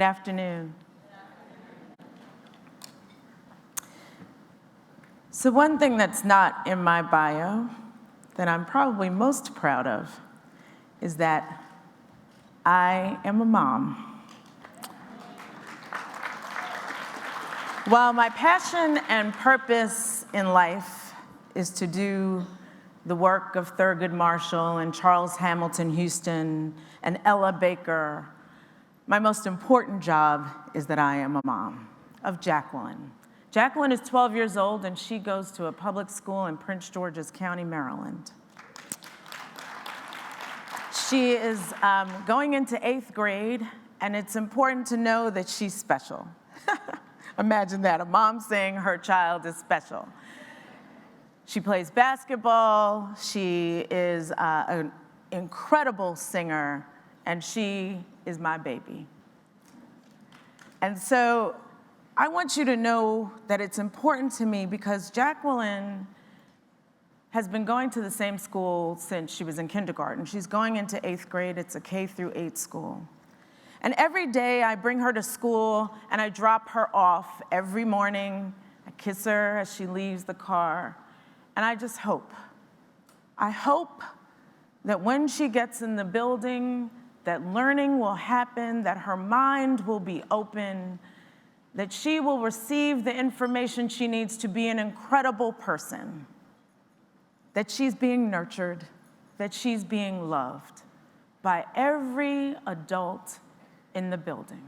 Good afternoon. So one thing that's not in my bio that I'm probably most proud of is that I am a mom. While my passion and purpose in life is to do the work of Thurgood Marshall and Charles Hamilton Houston and Ella Baker, my most important job is that I am a mom of Jacqueline. Jacqueline is 12 years old and she goes to a public school in Prince George's County, Maryland. She is going into 8th grade, and it's important to know that she's special. Imagine that, a mom saying her child is special. She plays basketball, she is an incredible singer, and she is my baby. And so I want you to know that it's important to me because Jacqueline has been going to the same school since she was in kindergarten. She's going into 8th grade. It's a K-8 school. And every day I bring her to school and I drop her off every morning. I kiss her as she leaves the car. And I just hope. I hope that when she gets in the building, that learning will happen, that her mind will be open, that she will receive the information she needs to be an incredible person, that she's being nurtured, that she's being loved by every adult in the building.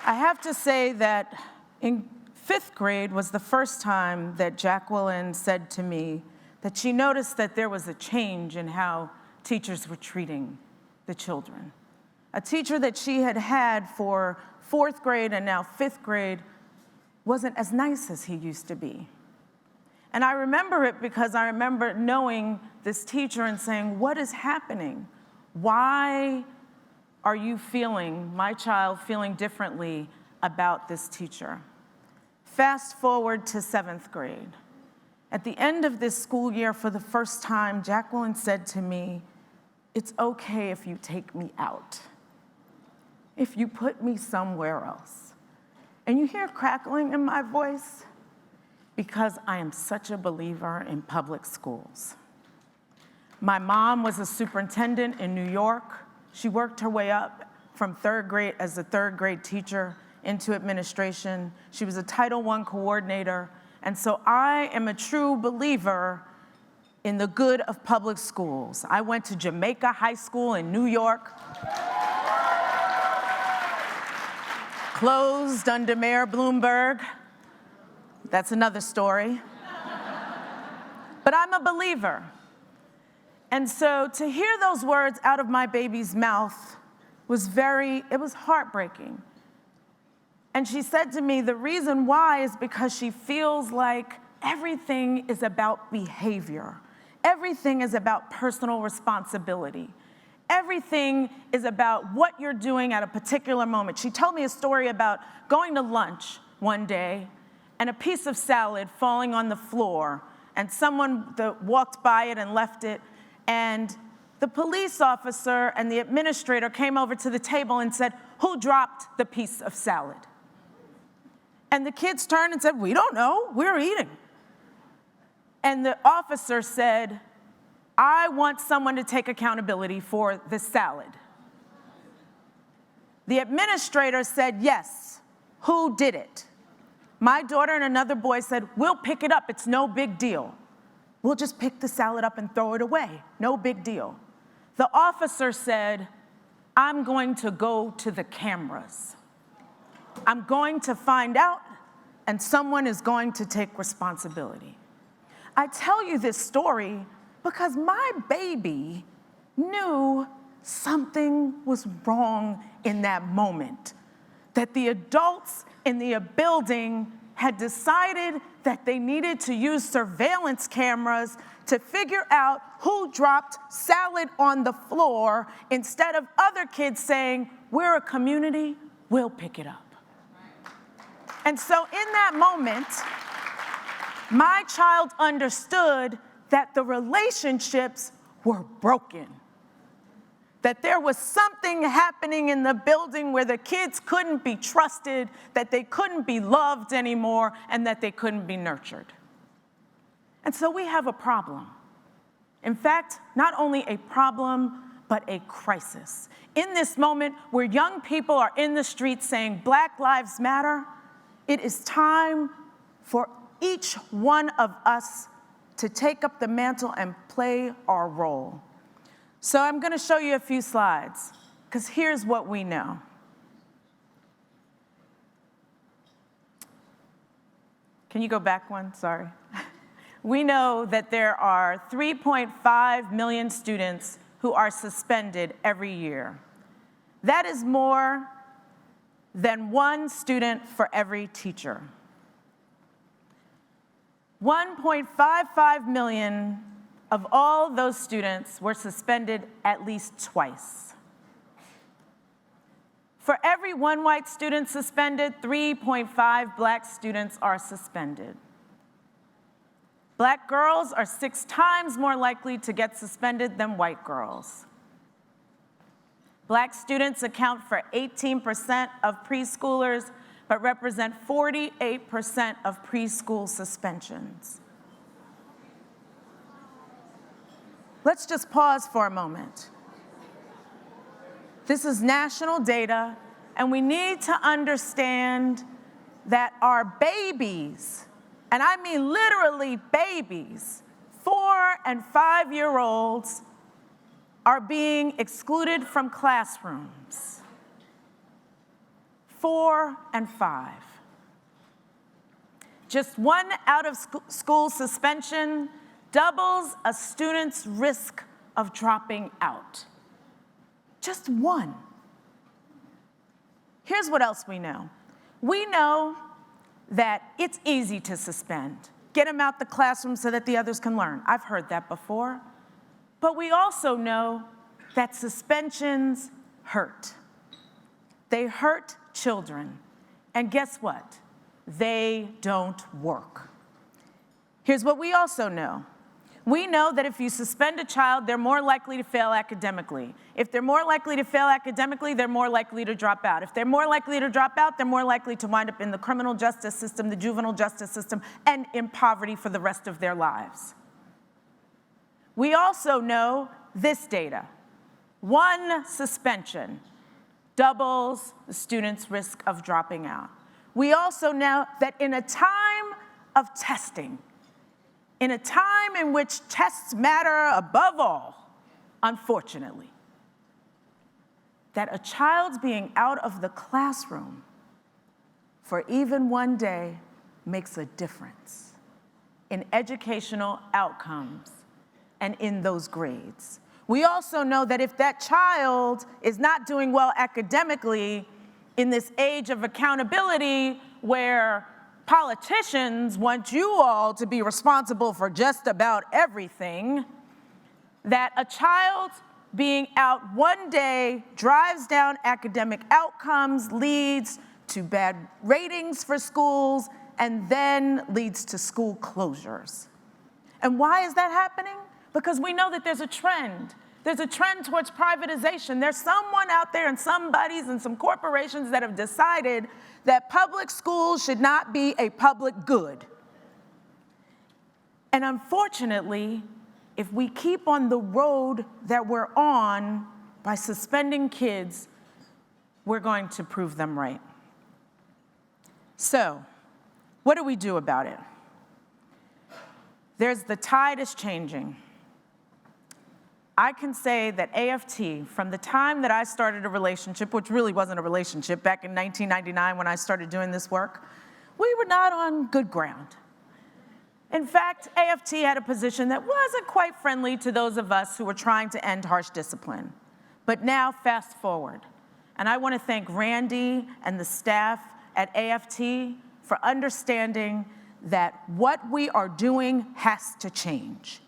I have to say that in 5th grade was the first time that Jacqueline said to me that she noticed that there was a change in how teachers were treating the children. A teacher that she had had for 4th grade and now 5th grade wasn't as nice as he used to be. And I remember it because I remember knowing this teacher and saying, what is happening? Why are you feeling, my child feeling differently about this teacher? Fast forward to 7th grade. At the end of this school year, for the first time, Jacqueline said to me, it's okay if you take me out, if you put me somewhere else. And you hear crackling in my voice because I am such a believer in public schools. My mom was a superintendent in New York. She worked her way up from 3rd grade as a 3rd grade teacher into administration. She was a Title I coordinator. And so I am a true believer in the good of public schools. I went to Jamaica High School in New York, closed under Mayor Bloomberg. That's another story. But I'm a believer. And so to hear those words out of my baby's mouth was it was heartbreaking. And she said to me, the reason why is because she feels like everything is about behavior. Everything is about personal responsibility. Everything is about what you're doing at a particular moment. She told me a story about going to lunch one day and a piece of salad falling on the floor, and someone walked by it and left it, and the police officer and the administrator came over to the table and said, who dropped the piece of salad? And the kids turned and said, we don't know, we're eating. And the officer said, I want someone to take accountability for the salad. The administrator said, yes, who did it? My daughter and another boy said, we'll pick it up, it's no big deal. We'll just pick the salad up and throw it away, no big deal. The officer said, I'm going to go to the cameras. I'm going to find out, and someone is going to take responsibility. I tell you this story because my baby knew something was wrong in that moment, that the adults in the building had decided that they needed to use surveillance cameras to figure out who dropped salad on the floor instead of other kids saying, we're a community, we'll pick it up. And so in that moment, my child understood that the relationships were broken. that there was something happening in the building where the kids couldn't be trusted, that they couldn't be loved anymore, and that they couldn't be nurtured. And so we have a problem. In fact, not only a problem, but a crisis. In this moment where young people are in the streets saying, Black Lives Matter, it is time for each one of us to take up the mantle and play our role. So I'm going to show you a few slides, because here's what we know. Can you go back one? Sorry. We know that there are 3.5 million students who are suspended every year. That is more than one student for every teacher. 1.55 million of all those students were suspended at least twice. For every one white student suspended, 3.5 Black students are suspended. Black girls are 6 times more likely to get suspended than white girls. Black students account for 18% of preschoolers, but represent 48% of preschool suspensions. Let's just pause for a moment. This is national data, and we need to understand that our babies, and I mean literally babies, 4- and 5-year-olds, are being excluded from classrooms. 4 and 5. Just 1 out-of-school suspension doubles a student's risk of dropping out. Just 1. Here's what else we know. We know that it's easy to suspend. Get them out the classroom so that the others can learn. I've heard that before. But we also know that suspensions hurt. They hurt children. And guess what? They don't work. Here's what we also know. We know that if you suspend a child, they're more likely to fail academically. If they're more likely to fail academically, they're more likely to drop out. If they're more likely to drop out, they're more likely to wind up in the criminal justice system, the juvenile justice system, and in poverty for the rest of their lives. We also know this data. 1 suspension doubles the student's risk of dropping out. We also know that in a time of testing, in a time in which tests matter above all, unfortunately, that a child's being out of the classroom for even 1 day makes a difference in educational outcomes and in those grades. We also know that if that child is not doing well academically in this age of accountability where politicians want you all to be responsible for just about everything, that a child being out 1 day drives down academic outcomes, leads to bad ratings for schools, and then leads to school closures. And why is that happening? Because we know that there's a trend. There's a trend towards privatization. There's someone out there and some buddies and some corporations that have decided that public schools should not be a public good. And unfortunately, if we keep on the road that we're on by suspending kids, we're going to prove them right. So, what do we do about it? The tide is changing. I can say that AFT, from the time that I started a relationship, which really wasn't a relationship, back in 1999 when I started doing this work, we were not on good ground. In fact, AFT had a position that wasn't quite friendly to those of us who were trying to end harsh discipline. But now, fast forward, and I want to thank Randy and the staff at AFT for understanding that what we are doing has to change.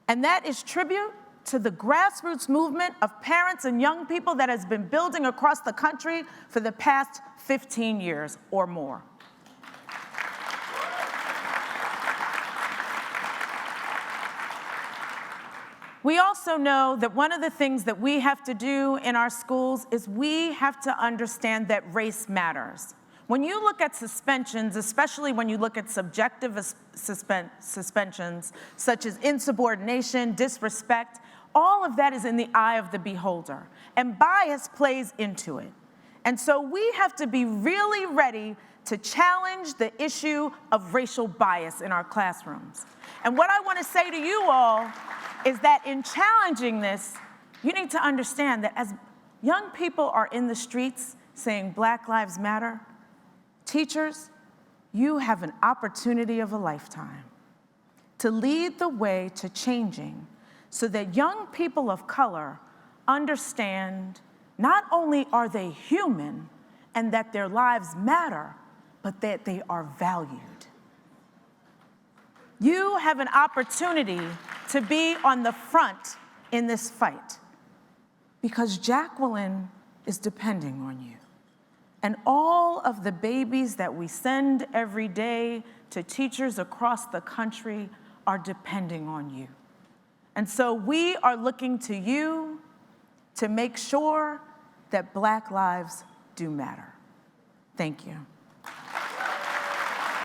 And that is tribute to the grassroots movement of parents and young people that has been building across the country for the past 15 years or more. We also know that one of the things that we have to do in our schools is we have to understand that race matters. When you look at suspensions, especially when you look at subjective suspensions, such as insubordination, disrespect, all of that is in the eye of the beholder, and bias plays into it. And so we have to be really ready to challenge the issue of racial bias in our classrooms. And what I want to say to you all is that in challenging this, you need to understand that as young people are in the streets saying Black Lives Matter, teachers, you have an opportunity of a lifetime to lead the way to changing so that young people of color understand not only are they human and that their lives matter, but that they are valued. You have an opportunity to be on the front in this fight because Jacqueline is depending on you. And all of the babies that we send every day to teachers across the country are depending on you. And so we are looking to you to make sure that Black lives do matter. Thank you.